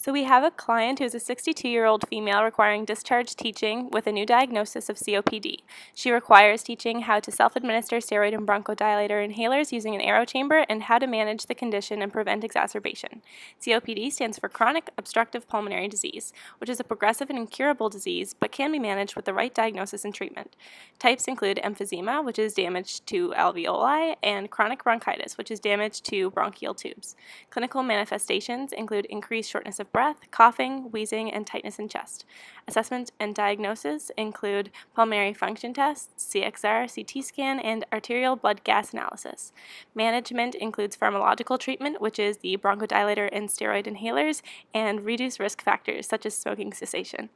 So we have a client who is a 62-year-old female requiring discharge teaching with a new diagnosis of COPD. She requires teaching how to self-administer steroid and bronchodilator inhalers using an aero chamber and how to manage the condition and prevent exacerbation. COPD stands for chronic obstructive pulmonary disease, which is a progressive and incurable disease but can be managed with the right diagnosis and treatment. Types include emphysema, which is damage to alveoli, and chronic bronchitis, which is damage to bronchial tubes. Clinical manifestations include increased shortness of breath, coughing, wheezing, and tightness in chest. Assessment and diagnosis include pulmonary function tests, CXR, CT scan, and arterial blood gas analysis. Management includes pharmacological treatment, which is the bronchodilator and steroid inhalers, and reduced risk factors such as smoking cessation.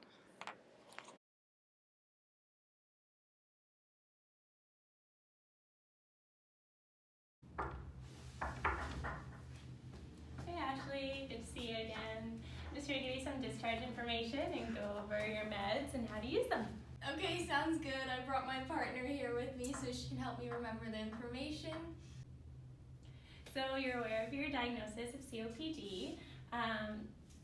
Hey Ashley, good to see you again. I'm just here to give you some discharge information and go over your meds and how to use them. Okay, sounds good. I brought my partner here with me so she can help me remember the information. So you're aware of your diagnosis of COPD.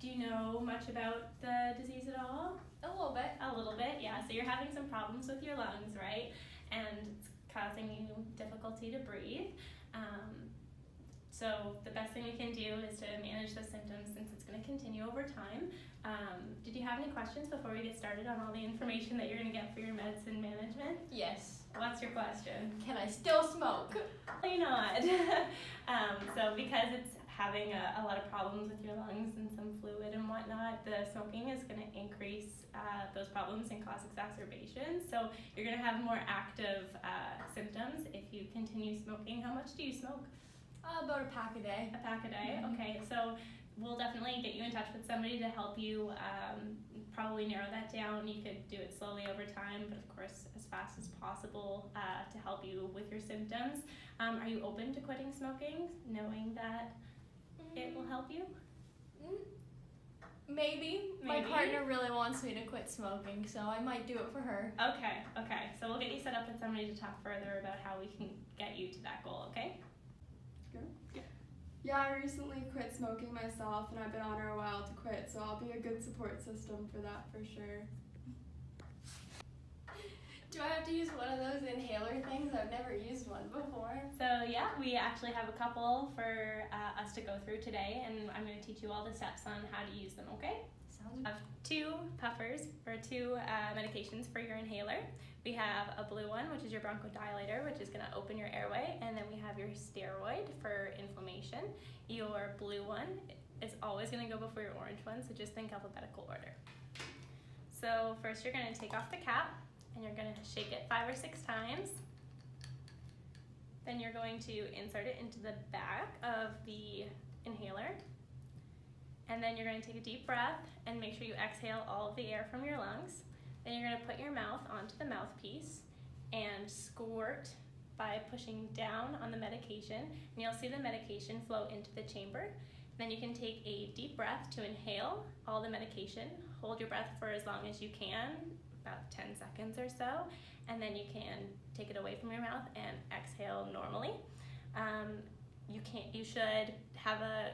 Do you know much about the disease at all? A little bit. A little bit, yeah. So you're having some problems with your lungs, right? And it's causing you difficulty to breathe. So the best thing we can do is to manage those symptoms since it's going to continue over time. Did you have any questions before we get started on all the information that you're going to get for your meds and management? Yes. What's your question? Can I still smoke? Probably not. So because it's having a lot of problems with your lungs and some fluid and whatnot, the smoking is going to increase those problems and cause exacerbations. So you're going to have more active symptoms if you continue smoking. How much do you smoke? About a pack a day. A pack a day? Mm-hmm. Okay, so we'll definitely get you in touch with somebody to help you probably narrow that down. You could do it slowly over time, but of course as fast as possible to help you with your symptoms. Are you open to quitting smoking, knowing that it will help you? Maybe. My partner really wants me to quit smoking, so I might do it for her. Okay. So we'll get you set up with somebody to talk further about how we can get you to that goal, okay? Yeah, I recently quit smoking myself and I've been on her a while to quit, so I'll be a good support system for that for sure. Do I have to use one of those inhaler things? I've never used one before. So yeah, we actually have a couple for us to go through today, and I'm going to teach you all the steps on how to use them, okay? Sounds We have two puffers, or two medications for your inhaler. We have a blue one, which is your bronchodilator, which is going to open your airway, and then we have your steroid for inflammation. Your blue one is always going to go before your orange one, so just think alphabetical order. So first you're going to take off the cap, and you're going to shake it 5 or 6 times. Then you're going to insert it into the back of the inhaler. And then you're going to take a deep breath and make sure you exhale all of the air from your lungs. Then you're going to put your mouth onto the mouthpiece and squirt by pushing down on the medication. And you'll see the medication flow into the chamber. Then you can take a deep breath to inhale all the medication. Hold your breath for as long as you can, about 10 seconds or so. And then you can take it away from your mouth and exhale normally. You should have a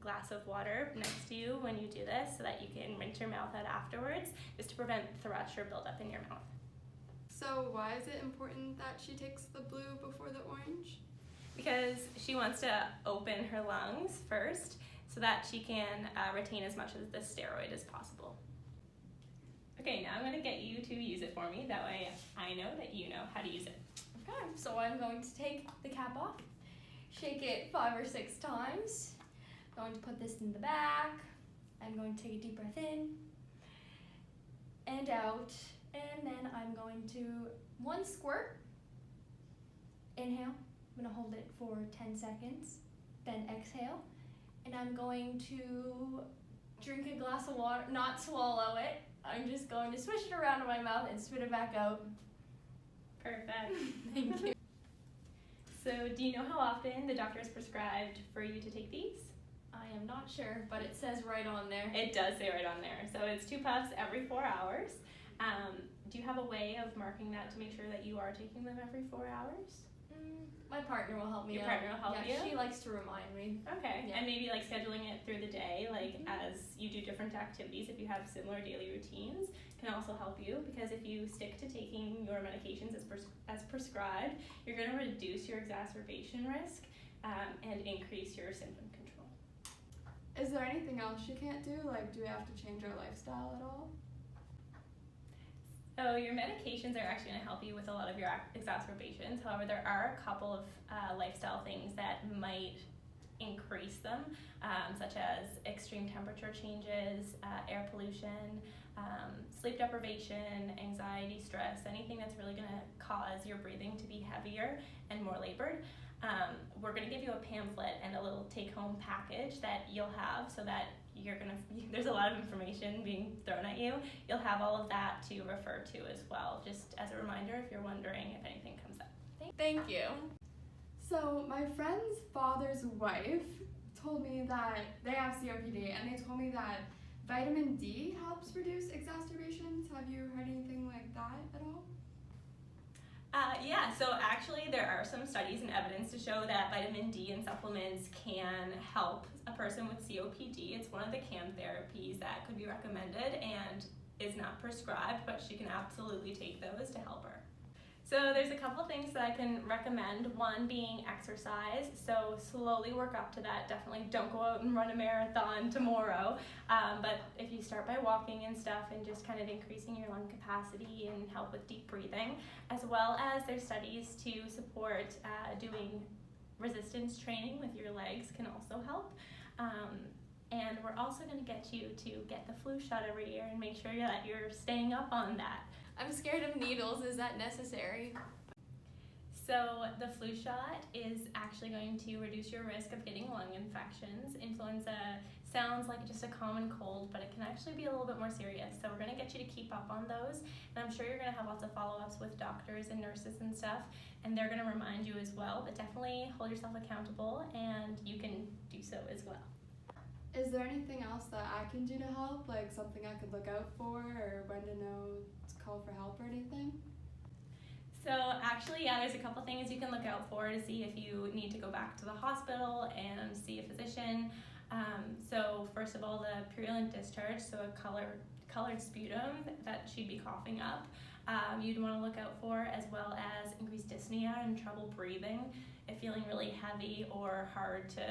glass of water next to you when you do this so that you can rinse your mouth out afterwards, just to prevent thrush or buildup in your mouth. So why is it important that she takes the blue before the orange? Because she wants to open her lungs first so that she can retain as much of the steroid as possible. Okay, now I'm going to get you to use it for me. That way I know that you know how to use it. Okay, so I'm going to take the cap off, shake it 5 or 6 times. I'm going to put this in the back. I'm going to take a deep breath in and out, and then I'm going to 1 squirt. Inhale. I'm going to hold it for 10 seconds, then exhale, and I'm going to drink a glass of water, not swallow it. I'm just going to swish it around in my mouth and spit it back out. Perfect. Thank you. So do you know how often the doctor has prescribed for you to take these? I am not sure, but it says right on there. It does say right on there. So it's 2 puffs every 4 hours. Do you have a way of marking that to make sure that you are taking them every 4 hours? My partner will help me Your out. partner will help yeah, you? she likes to remind me. Okay, Yeah. and maybe like scheduling it through the day, like Mhm. as you do different activities, if you have similar daily routines, can also help you, because if you stick to taking your medications as prescribed, you're going to reduce your exacerbation risk and increase your symptom control. Is there anything else you can't do? Like, do we have to change our lifestyle at all? So your medications are actually going to help you with a lot of your exacerbations. However, there are a couple of lifestyle things that might increase them, such as extreme temperature changes, air pollution, sleep deprivation, anxiety, stress, anything that's really going to cause your breathing to be heavier and more labored. We're going to give you a pamphlet and a little take-home package that you'll have, so that there's a lot of information being thrown at you. You'll have all of that to refer to as well, just as a reminder if you're wondering if anything comes up. Thank you. So my friend's father's wife told me that they have COPD, and they told me that vitamin D helps reduce exacerbations. Have you heard anything like that at all? Yeah, so actually there are some studies and evidence to show that vitamin D and supplements can help a person with COPD. It's one of the CAM therapies that could be recommended and is not prescribed, but she can absolutely take those to help her. So there's a couple things that I can recommend, one being exercise. So slowly work up to that. Definitely don't go out and run a marathon tomorrow, but if you start by walking and stuff and just kind of increasing your lung capacity and help with deep breathing, as well as there's studies to support doing resistance training with your legs can also help. And we're also going to get you to get the flu shot every year and make sure that you're staying up on that. I'm scared of needles. Is that necessary? So the flu shot is actually going to reduce your risk of getting lung infections. Influenza sounds like just a common cold, but it can actually be a little bit more serious. So we're going to get you to keep up on those. And I'm sure you're going to have lots of follow-ups with doctors and nurses and stuff, and they're going to remind you as well. But definitely hold yourself accountable, and you can do so as well. Is there anything else that I can do to help? Like something I could look out for, or when to know to call for help or anything? So actually, yeah, there's a couple things you can look out for to see if you need to go back to the hospital and see a physician. So first of all, the purulent discharge, so a colored sputum that she'd be coughing up, you'd want to look out for, as well as increased dyspnea and trouble breathing, if feeling really heavy or hard to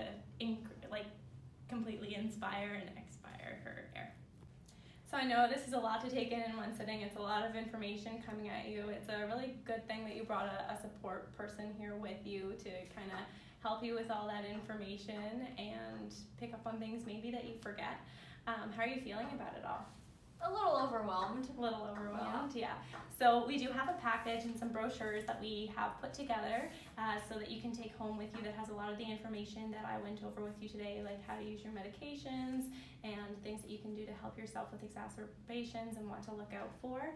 completely inspire and expire her air. So I know this is a lot to take in one sitting. It's a lot of information coming at you. It's a really good thing that you brought a support person here with you to kind of help you with all that information and pick up on things maybe that you forget. How are you feeling about it all? A little overwhelmed. A little overwhelmed, yeah. So we do have a package and some brochures that we have put together so that you can take home with you that has a lot of the information that I went over with you today, like how to use your medications and things that you can do to help yourself with exacerbations and what to look out for.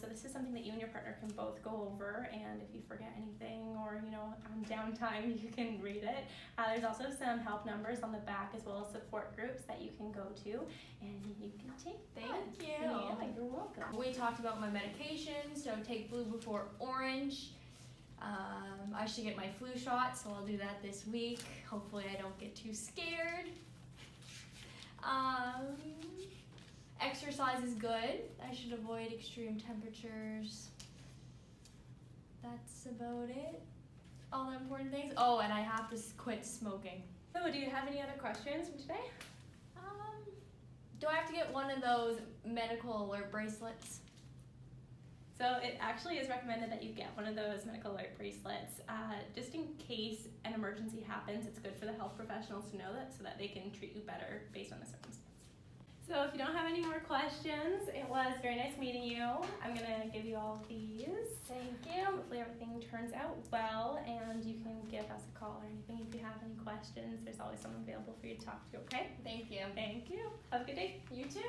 So this is something that you and your partner can both go over, and if you forget anything or on downtime, you can read it. There's also some help numbers on the back, as well as support groups that you can go to, and you can take that. Thank you. Yeah, you're welcome. We talked about my medications. Don't take blue before orange. I should get my flu shot, so I'll do that this week. Hopefully I don't get too scared. Exercise is good. I should avoid extreme temperatures. That's about it. All the important things. Oh, and I have to quit smoking. So do you have any other questions from today? Do I have to get one of those medical alert bracelets? So it actually is recommended that you get one of those medical alert bracelets. Just in case an emergency happens, it's good for the health professionals to know that, so that they can treat you better based on the circumstance. So if you don't have any more questions, it was very nice meeting you. I'm gonna give you all these. Thank you. Hopefully everything turns out well, and you can give us a call or anything if you have any questions. There's always someone available for you to talk to, okay? Thank you. Thank you. Have a good day. You too.